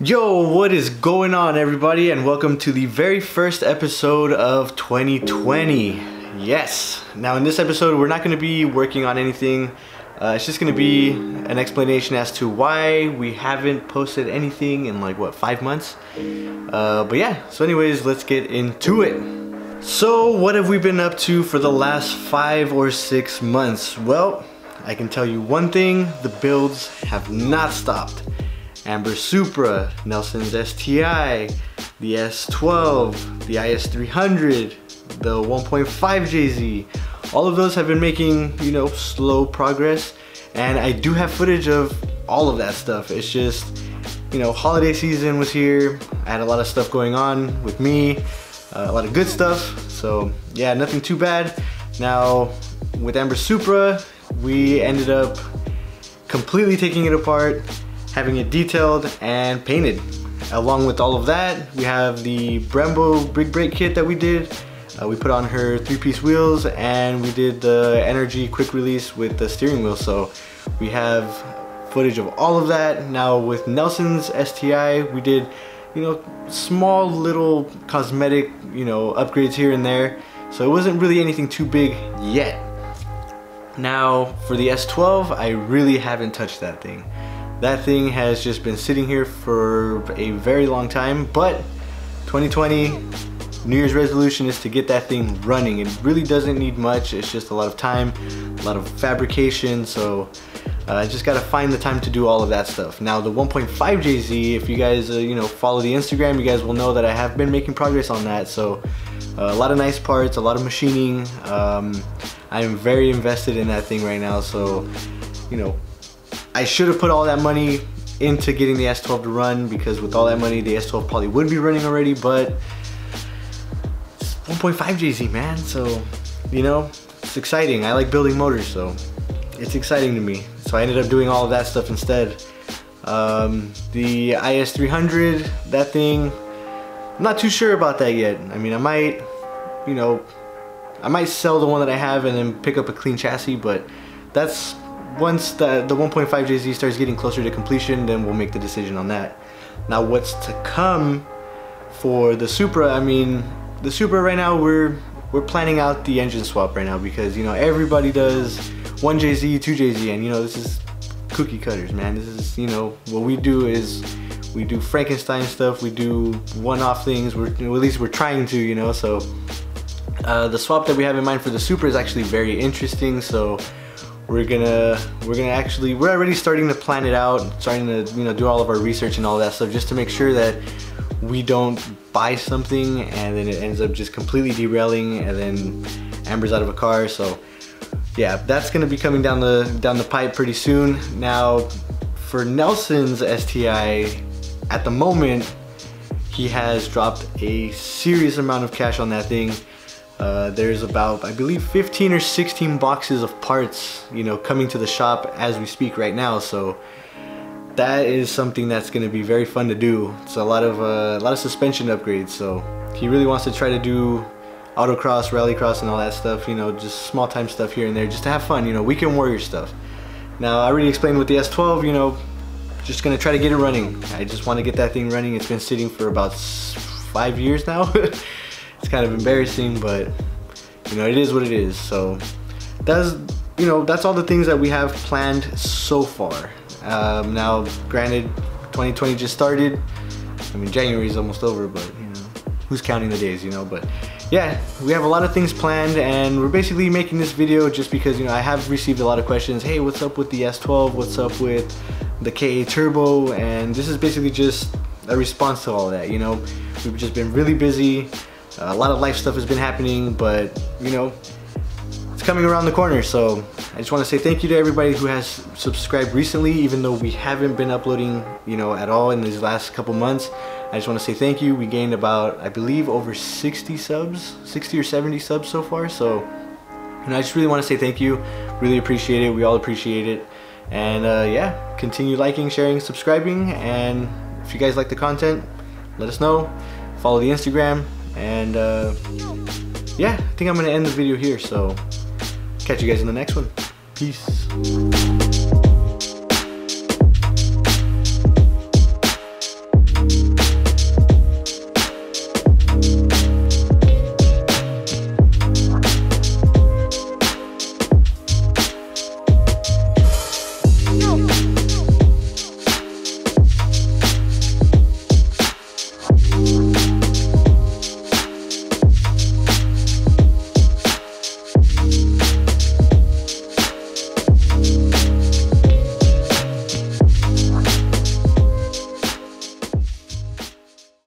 Yo, what is going on, everybody, and welcome to the very first episode of 2020. Yes, now in this episode we're not going to be working on anything. It's just going to be an explanation as to why we haven't posted anything in like what, 5 months. But yeah, so anyways, let's get into it. So what have we been up to for the last 5 or 6 months? Well, I can tell you one thing: the builds have not stopped. Amber Supra, Nelson's STI, the S12, the IS300, the 1.5JZ, all of those have been making, you know, slow progress, and I do have footage of all of that stuff. It's just, you know, holiday season was here. I had a lot of stuff going on with me, a lot of good stuff, so yeah, nothing too bad. Now with Amber Supra, we ended up completely taking it apart, having it detailed and painted. Along with all of that, we have the Brembo big brake kit that we did. We put on her 3-piece wheels and we did the energy quick release with the steering wheel. So we have footage of all of that. Now with Nelson's STI, we did, you know, small little cosmetic, you know, upgrades here and there. So it wasn't really anything too big yet. Now for the S12, I really haven't touched that thing. That thing has just been sitting here for a very long time, but 2020 New Year's resolution is to get that thing running. It really doesn't need much. It's just a lot of time, a lot of fabrication, so I just gotta find the time to do all of that stuff. Now the 1.5JZ, if you guys you know, follow the Instagram, you guys will know that I have been making progress on that. So a lot of nice parts, a lot of machining. I am very invested in that thing right now, so you know, I should have put all that money into getting the S12 to run, because with all that money the S12 probably would be running already, but it's 1.5JZ, man, so you know, it's exciting. I like building motors, so it's exciting to me. So I ended up doing all of that stuff instead. The IS300, that thing, I'm not too sure about that yet. I mean, I might, you know, I might sell the one that I have and then pick up a clean chassis, but that's once the 1.5JZ starts getting closer to completion, then we'll make the decision on that. Now what's to come for the Supra, I mean, the Supra right now, we're planning out the engine swap right now, because you know, everybody does 1JZ, 2JZ, and you know, this is cookie cutters, man. This is, you know, what we do is we do Frankenstein stuff, we do one-off things, at least we're trying to, you know. So the swap that we have in mind for the Supra is actually very interesting, so we're already starting to plan it out, starting to, you know, do all of our research and all that stuff, just to make sure that we don't buy something and then it ends up just completely derailing and then Amber's out of a car. So yeah, that's gonna be coming down the pipe pretty soon. Now for Nelson's STI, at the moment he has dropped a serious amount of cash on that thing. There's about, I believe, 15 or 16 boxes of parts, you know, coming to the shop as we speak right now. So that is something that's going to be very fun to do. It's a lot of suspension upgrades. So he really wants to try to do autocross, rallycross, and all that stuff. You know, just small time stuff here and there, just to have fun. You know, weekend warrior stuff. Now I already explained with the S12. You know, just gonna try to get it running. I just want to get that thing running. It's been sitting for about 5 years now. It's kind of embarrassing, but you know, it is what it is. So that's, you know, that's all the things that we have planned so far. Now granted, 2020 just started. I mean, January is almost over, but you know, who's counting the days, you know? But yeah, we have a lot of things planned, and we're basically making this video just because, you know, I have received a lot of questions. Hey, what's up with the S12? What's up with the KA Turbo? And this is basically just a response to all that. You know, we've just been really busy. A lot of life stuff has been happening, but you know, it's coming around the corner. So I just want to say thank you to everybody who has subscribed recently, even though we haven't been uploading, you know, at all in these last couple months. I just want to say thank you. We gained about, I believe, over 60 subs, 60 or 70 subs so far. So, you know, I just really want to say thank you. Really appreciate it. We all appreciate it. And yeah, continue liking, sharing, subscribing. And if you guys like the content, let us know. Follow the Instagram. And yeah, I think I'm gonna end the video here, so catch you guys in the next one. Peace.